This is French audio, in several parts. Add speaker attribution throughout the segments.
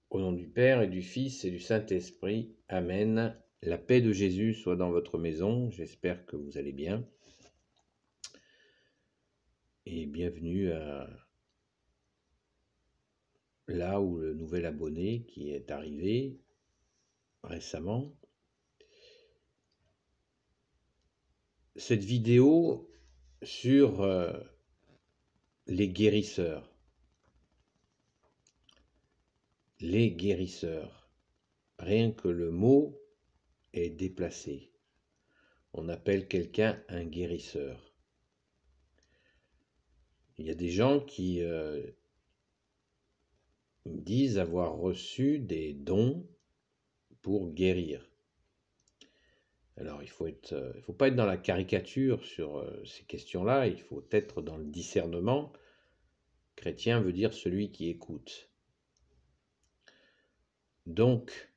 Speaker 1: Au nom du Père et du Fils et du Saint-Esprit. Amen. La paix de Jésus soit dans votre maison. J'espère que vous allez bien. Et bienvenue à là où le nouvel abonné qui est arrivé récemment. Cette vidéo sur les guérisseurs. Les guérisseurs. Rien que le mot est déplacé. On appelle quelqu'un un guérisseur. Il y a des gens qui disent avoir reçu des dons pour guérir. Alors, il faut pas être dans la caricature sur ces questions-là, il faut être dans le discernement. Chrétien veut dire celui qui écoute. Donc,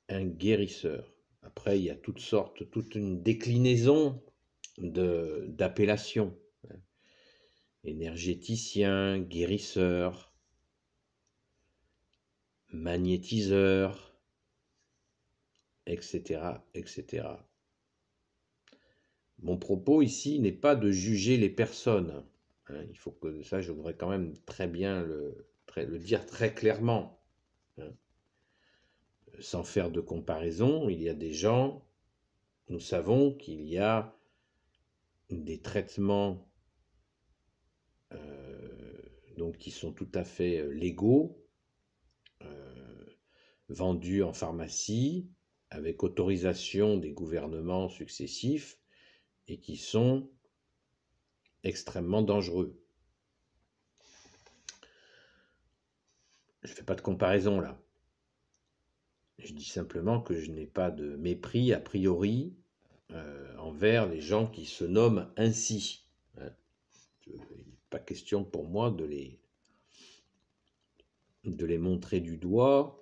Speaker 1: un guérisseur. Après, il y a toute une déclinaison d'appellations. Énergéticien, guérisseur, magnétiseur, etc., etc. Mon propos ici n'est pas de juger les personnes. Il faut que ça, je voudrais quand même très bien le dire très clairement. Sans faire de comparaison, il y a des gens, nous savons qu'il y a des traitements donc qui sont tout à fait légaux, vendus en pharmacie, avec autorisation des gouvernements successifs, et qui sont extrêmement dangereux. Je ne fais pas de comparaison là. Je dis simplement que je n'ai pas de mépris a priori envers les gens qui se nomment ainsi. Il n'est pas question pour moi de les montrer du doigt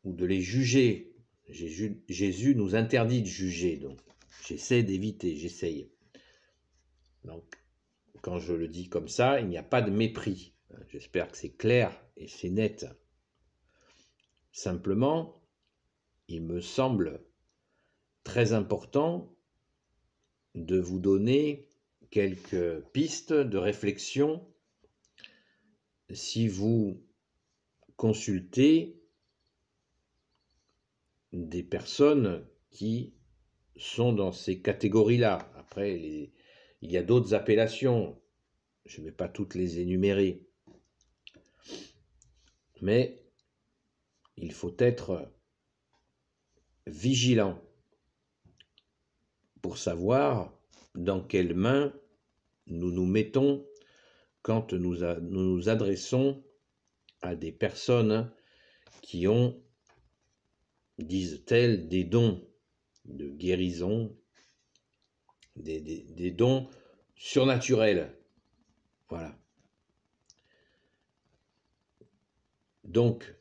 Speaker 1: ou de les juger. Jésus nous interdit de juger, donc j'essaie d'éviter, j'essaye. Donc, quand je le dis comme ça, il n'y a pas de mépris. J'espère que c'est clair et c'est net. Simplement, il me semble très important de vous donner quelques pistes de réflexion si vous consultez des personnes qui sont dans ces catégories-là. Après, il y a d'autres appellations, je ne vais pas toutes les énumérer, mais il faut être vigilant pour savoir dans quelles mains nous nous mettons quand nous nous adressons à des personnes qui ont, disent-elles, des dons de guérison, des dons surnaturels. Voilà. Donc,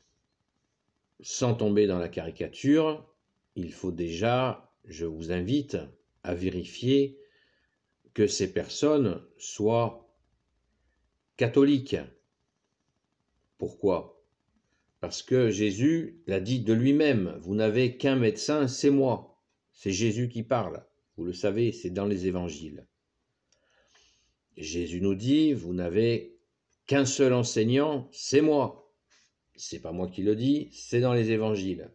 Speaker 1: sans tomber dans la caricature, il faut déjà, je vous invite à vérifier que ces personnes soient catholiques. Pourquoi ? Parce que Jésus l'a dit de lui-même, vous n'avez qu'un médecin, c'est moi. C'est Jésus qui parle. Vous le savez, c'est dans les évangiles. Et Jésus nous dit, vous n'avez qu'un seul enseignant, c'est moi. C'est pas moi qui le dis, c'est dans les évangiles.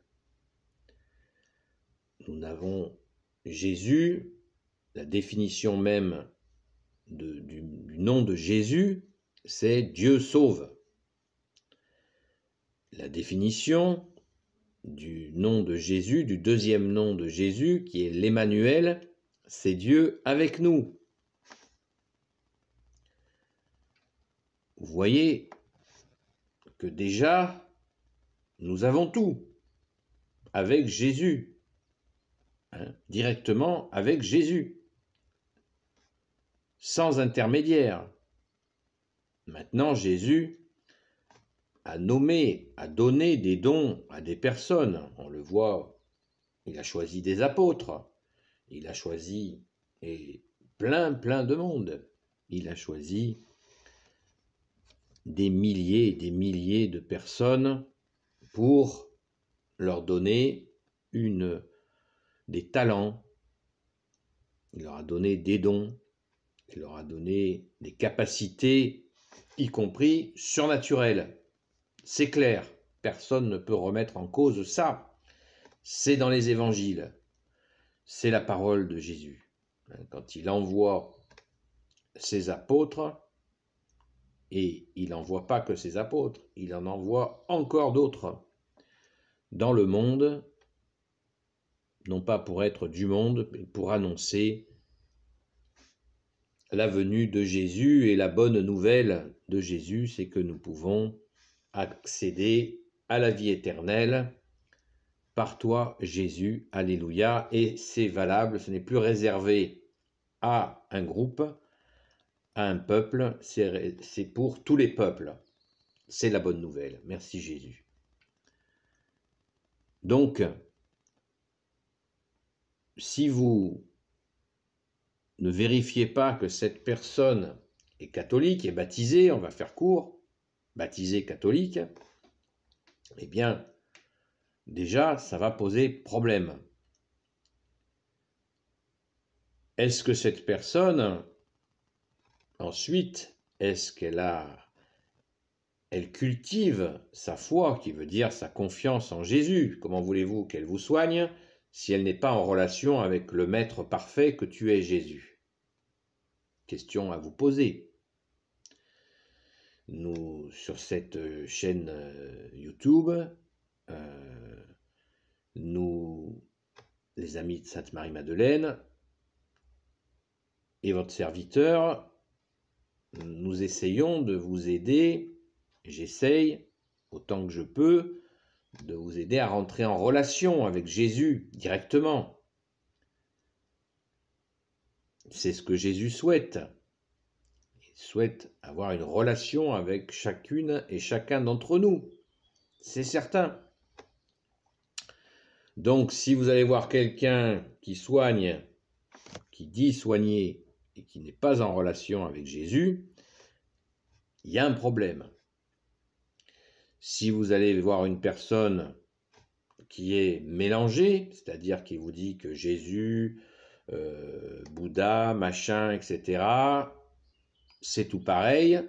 Speaker 1: Nous n'avons Jésus, la définition même du nom de Jésus, c'est Dieu sauve. La définition du nom de Jésus, du deuxième nom de Jésus, qui est l'Emmanuel, c'est Dieu avec nous. Vous voyez que déjà, nous avons tout avec Jésus, directement avec Jésus, sans intermédiaire. Maintenant, Jésus a nommé, a donné des dons à des personnes. On le voit, il a choisi des apôtres, il a choisi plein de monde. Il a choisi des milliers et des milliers de personnes pour leur donner des talents, il leur a donné des dons, il leur a donné des capacités, y compris surnaturelles. C'est clair, personne ne peut remettre en cause ça. C'est dans les évangiles, c'est la parole de Jésus. Quand il envoie ses apôtres, et il n'envoie pas que ses apôtres, il en envoie encore d'autres dans le monde, non pas pour être du monde, mais pour annoncer la venue de Jésus. Et la bonne nouvelle de Jésus, c'est que nous pouvons accéder à la vie éternelle par toi, Jésus. Alléluia. Et c'est valable, ce n'est plus réservé à un groupe, à un peuple, c'est pour tous les peuples. C'est la bonne nouvelle. Merci Jésus. Donc, si vous ne vérifiez pas que cette personne est catholique, est baptisée, on va faire court, baptisée catholique, eh bien, déjà, ça va poser problème. Est-ce que cette personne, ensuite, est-ce elle cultive sa foi, qui veut dire sa confiance en Jésus? Comment voulez-vous qu'elle vous soigne si elle n'est pas en relation avec le Maître parfait que tu es, Jésus? Question à vous poser. Nous, sur cette chaîne YouTube, nous, les amis de Sainte-Marie-Madeleine, et votre serviteur, nous essayons de vous aider, j'essaye autant que je peux, de vous aider à rentrer en relation avec Jésus directement. C'est ce que Jésus souhaite. Il souhaite avoir une relation avec chacune et chacun d'entre nous. C'est certain. Donc, si vous allez voir quelqu'un qui soigne, qui dit soigner, et qui n'est pas en relation avec Jésus, il y a un problème. Si vous allez voir une personne qui est mélangée, c'est-à-dire qui vous dit que Jésus, Bouddha, machin, etc., c'est tout pareil,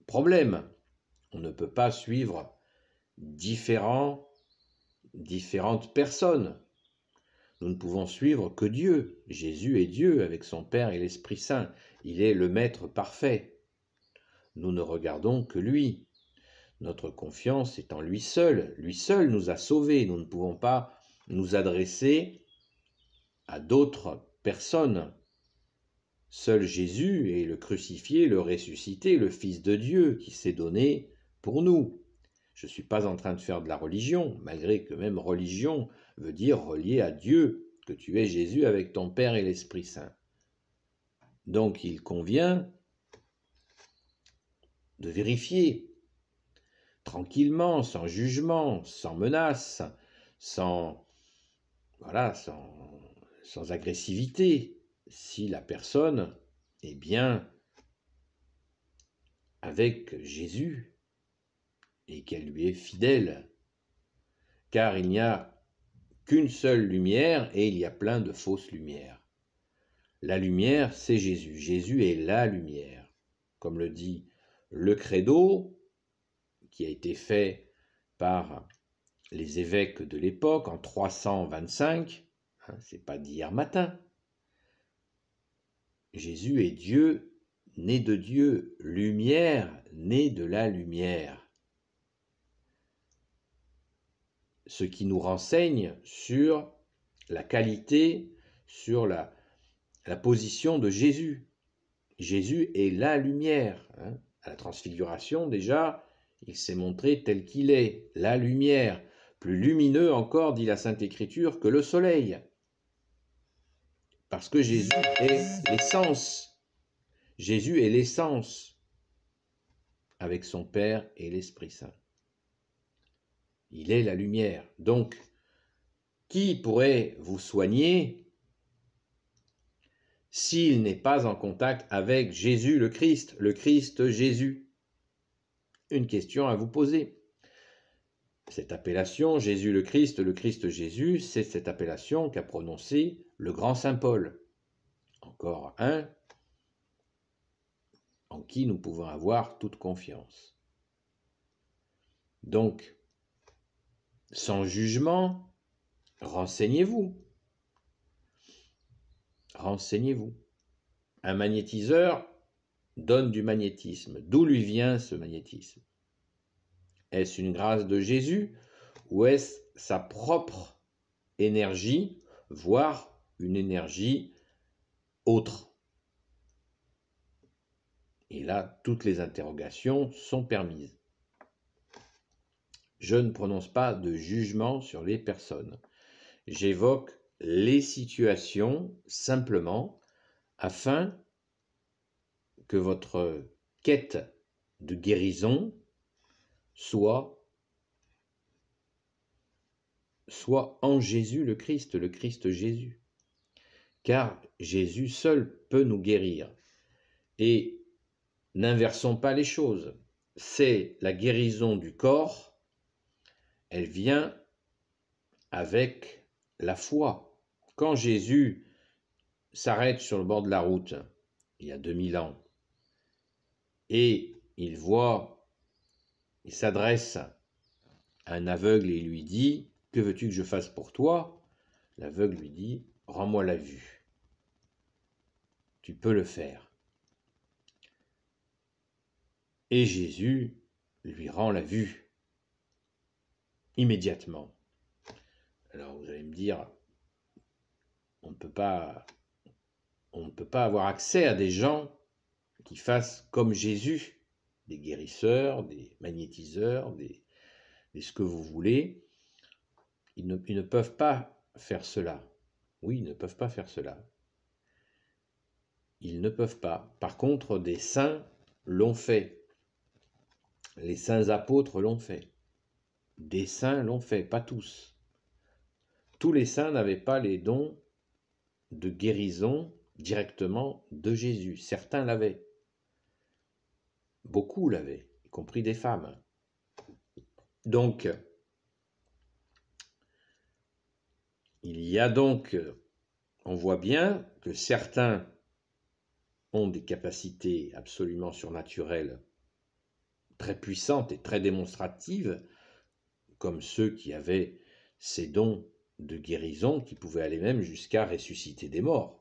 Speaker 1: problème. On ne peut pas suivre différentes personnes. Nous ne pouvons suivre que Dieu. Jésus est Dieu avec son Père et l'Esprit Saint. Il est le Maître parfait. Nous ne regardons que lui. Notre confiance est en lui seul. Lui seul nous a sauvés. Nous ne pouvons pas nous adresser à d'autres personnes. Seul Jésus est le crucifié, le ressuscité, le Fils de Dieu qui s'est donné pour nous. Je ne suis pas en train de faire de la religion, malgré que même religion veut dire relier à Dieu, que tu es Jésus avec ton Père et l'Esprit Saint. Donc il convient de vérifier, tranquillement, sans jugement, sans menace, sans agressivité, si la personne est bien avec Jésus et qu'elle lui est fidèle, car il n'y a qu'une seule lumière et il y a plein de fausses lumières. La lumière, c'est Jésus. Jésus est la lumière. Comme le dit le credo, qui a été fait par les évêques de l'époque en 325, c'est pas d'hier matin. Jésus est Dieu, né de Dieu, lumière, né de la lumière. Ce qui nous renseigne sur la qualité, sur la position de Jésus. Jésus est la lumière. À la transfiguration, déjà, il s'est montré tel qu'il est, la lumière, plus lumineux encore, dit la Sainte Écriture, que le soleil. Parce que Jésus est l'essence. Jésus est l'essence avec son Père et l'Esprit Saint. Il est la lumière. Donc, qui pourrait vous soigner s'il n'est pas en contact avec Jésus le Christ Jésus? une question à vous poser. Cette appellation, Jésus le Christ Jésus, c'est cette appellation qu'a prononcée le grand saint Paul. Encore un en qui nous pouvons avoir toute confiance. Donc, sans jugement, renseignez-vous. Renseignez-vous. Un magnétiseur donne du magnétisme. D'où lui vient ce magnétisme? Est-ce une grâce de Jésus ou est-ce sa propre énergie, voire une énergie autre? Et là, toutes les interrogations sont permises. Je ne prononce pas de jugement sur les personnes. J'évoque les situations simplement afin que votre quête de guérison soit en Jésus le Christ Jésus. Car Jésus seul peut nous guérir. Et n'inversons pas les choses. C'est la guérison du corps, elle vient avec la foi. Quand Jésus s'arrête sur le bord de la route, il y a 2000 ans, et il s'adresse à un aveugle et lui dit « Que veux-tu que je fasse pour toi ?» L'aveugle lui dit « Rends-moi la vue. Tu peux le faire. » Et Jésus lui rend la vue immédiatement. Alors vous allez me dire, on ne peut pas avoir accès à des gens qui fassent comme Jésus, des guérisseurs, des magnétiseurs, des ce que vous voulez. Ils ne peuvent pas faire cela. Oui, ils ne peuvent pas faire cela. Ils ne peuvent pas. Par contre, des saints l'ont fait. Les saints apôtres l'ont fait. Des saints l'ont fait, pas tous. Tous les saints n'avaient pas les dons de guérison directement de Jésus. Certains l'avaient. Beaucoup l'avaient, y compris des femmes. Donc, on voit bien que certains ont des capacités absolument surnaturelles, très puissantes et très démonstratives, comme ceux qui avaient ces dons de guérison qui pouvaient aller même jusqu'à ressusciter des morts.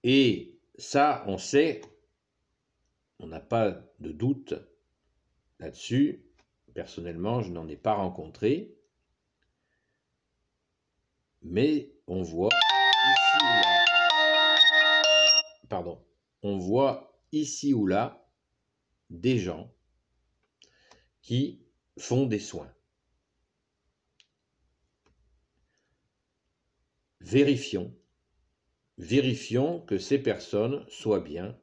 Speaker 1: Et ça, on sait, on n'a pas de doute là-dessus. Personnellement, je n'en ai pas rencontré, mais on voit ici ou là des gens qui font des soins. Vérifions que ces personnes soient bien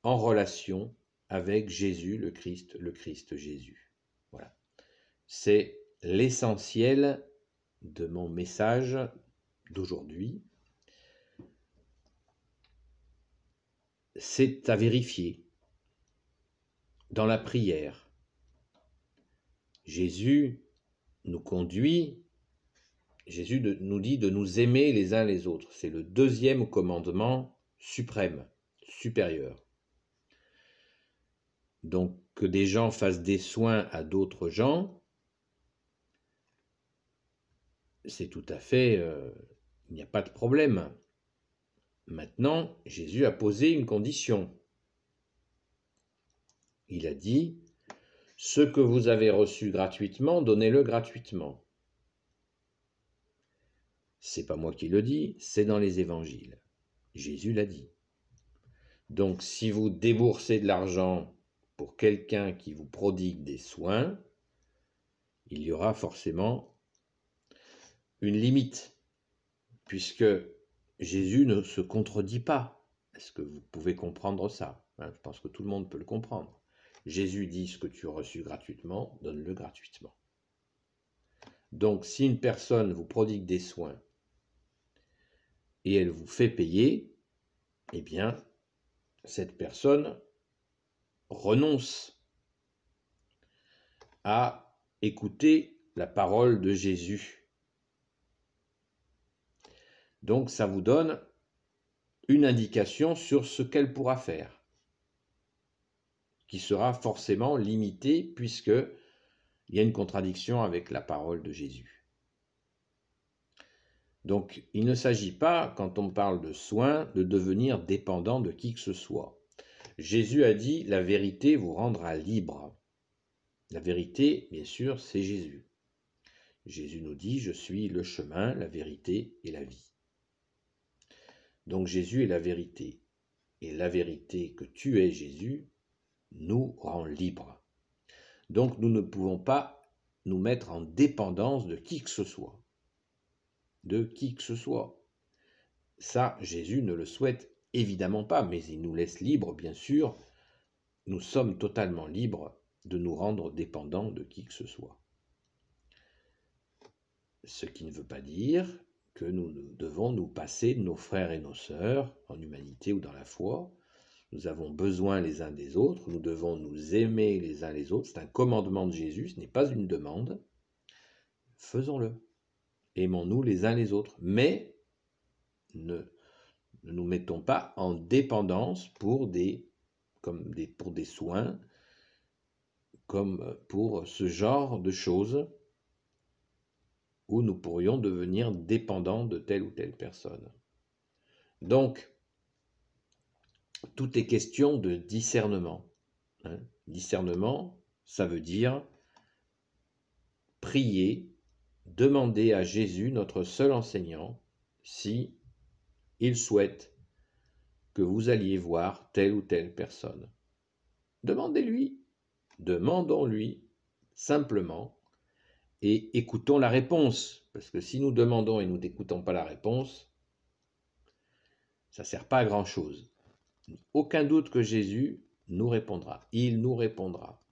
Speaker 1: en relation avec Jésus le Christ Jésus. Voilà. C'est l'essentiel de mon message d'aujourd'hui. C'est à vérifier dans la prière. Jésus nous conduit, Jésus nous dit de nous aimer les uns les autres. C'est le deuxième commandement suprême, supérieur. Donc, que des gens fassent des soins à d'autres gens, c'est tout à fait, il n'y a pas de problème. Maintenant, Jésus a posé une condition. Il a dit, ce que vous avez reçu gratuitement, donnez-le gratuitement. C'est pas moi qui le dis, c'est dans les évangiles. Jésus l'a dit. Donc, si vous déboursez de l'argent pour quelqu'un qui vous prodigue des soins, il y aura forcément une limite, puisque Jésus ne se contredit pas. Est-ce que vous pouvez comprendre ça? Je pense que tout le monde peut le comprendre. Jésus dit, ce que tu as reçu gratuitement, donne-le gratuitement. Donc, si une personne vous prodigue des soins et elle vous fait payer, eh bien, cette personne renonce à écouter la parole de Jésus. Donc ça vous donne une indication sur ce qu'elle pourra faire, qui sera forcément limitée puisqu'il y a une contradiction avec la parole de Jésus. Donc il ne s'agit pas, quand on parle de soins, de devenir dépendant de qui que ce soit. Jésus a dit « la vérité vous rendra libre ». La vérité, bien sûr, c'est Jésus. Jésus nous dit « je suis le chemin, la vérité et la vie ». Donc Jésus est la vérité. Et la vérité que tu es, Jésus, nous rend libres. Donc nous ne pouvons pas nous mettre en dépendance de qui que ce soit. De qui que ce soit. Ça, Jésus ne le souhaite évidemment pas, mais il nous laisse libres, bien sûr. Nous sommes totalement libres de nous rendre dépendants de qui que ce soit. Ce qui ne veut pas dire que nous devons nous passer de nos frères et nos sœurs en humanité ou dans la foi. Nous avons besoin les uns des autres, nous devons nous aimer les uns les autres. C'est un commandement de Jésus, ce n'est pas une demande. Faisons-le. Aimons-nous les uns les autres, mais ne nous mettons pas en dépendance pour des soins, comme pour ce genre de choses où nous pourrions devenir dépendants de telle ou telle personne. Donc, tout est question de discernement. Discernement, ça veut dire prier, demander à Jésus, notre seul enseignant, si il souhaite que vous alliez voir telle ou telle personne. Demandez-lui, demandons-lui simplement et écoutons la réponse. Parce que si nous demandons et nous n'écoutons pas la réponse, ça ne sert pas à grand-chose. Aucun doute que Jésus nous répondra. Il nous répondra.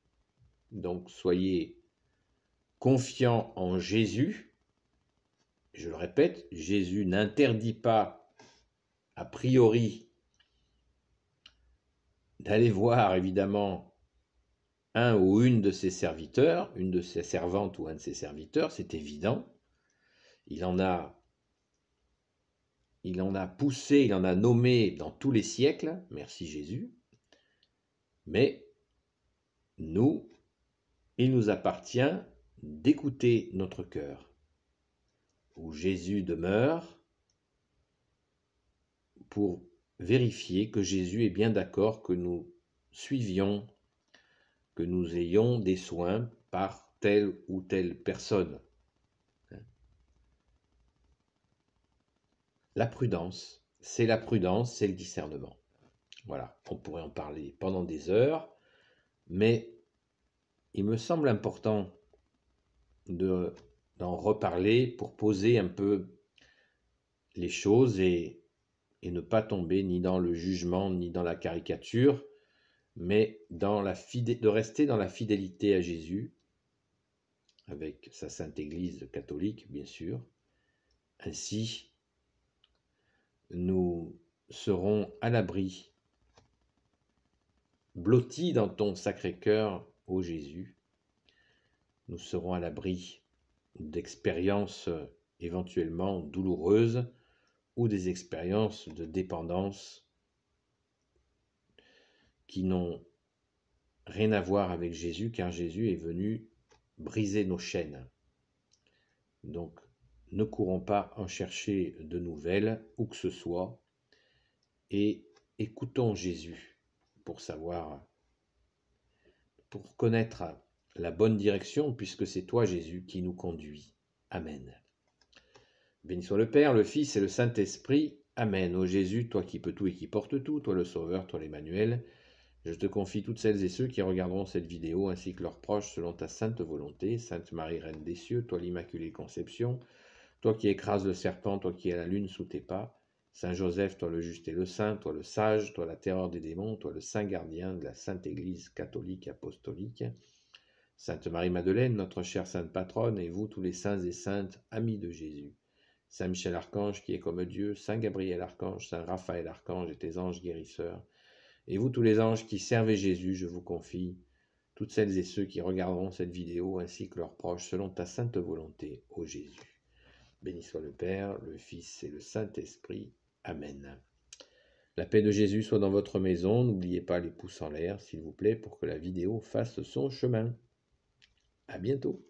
Speaker 1: Donc soyez confiants en Jésus. Je le répète, Jésus n'interdit pas a priori d'aller voir évidemment un ou une de ses serviteurs, une de ses servantes ou un de ses serviteurs, c'est évident. Il en a poussé, il en a nommé dans tous les siècles, merci Jésus. Mais nous, il nous appartient d'écouter notre cœur, où Jésus demeure, pour vérifier que Jésus est bien d'accord que nous suivions, que nous ayons des soins par telle ou telle personne. La prudence, c'est le discernement. Voilà, on pourrait en parler pendant des heures, mais il me semble important d'en reparler pour poser un peu les choses et ne pas tomber ni dans le jugement ni dans la caricature, mais de rester dans la fidélité à Jésus, avec sa Sainte Église catholique, bien sûr. Ainsi, nous serons à l'abri, blottis dans ton Sacré-Cœur, ô Jésus. Nous serons à l'abri d'expériences éventuellement douloureuses ou des expériences de dépendance qui n'ont rien à voir avec Jésus, car Jésus est venu briser nos chaînes. Donc, ne courons pas en chercher de nouvelles, où que ce soit, et écoutons Jésus pour connaître la bonne direction, puisque c'est toi, Jésus, qui nous conduis. Amen. Béni soit le Père, le Fils et le Saint-Esprit. Amen. Ô Jésus, toi qui peux tout et qui portes tout, toi le Sauveur, toi l'Emmanuel, je te confie toutes celles et ceux qui regarderont cette vidéo, ainsi que leurs proches, selon ta sainte volonté. Sainte Marie, Reine des cieux, toi l'Immaculée Conception, toi qui écrases le serpent, toi qui es la lune sous tes pas. Saint Joseph, toi le juste et le saint, toi le sage, toi la terreur des démons, toi le saint gardien de la Sainte Église catholique apostolique. Sainte Marie-Madeleine, notre chère sainte patronne, et vous tous les saints et saintes, amis de Jésus. Saint Michel Archange qui est comme Dieu, Saint Gabriel Archange, Saint Raphaël Archange et tes anges guérisseurs, Et vous tous les anges qui servez Jésus, je vous confie toutes celles et ceux qui regarderont cette vidéo ainsi que leurs proches selon ta sainte volonté, ô Jésus. Béni soit le Père, le Fils et le Saint-Esprit. Amen. La paix de Jésus soit dans votre maison. N'oubliez pas les pouces en l'air, s'il vous plaît, pour que la vidéo fasse son chemin. À bientôt.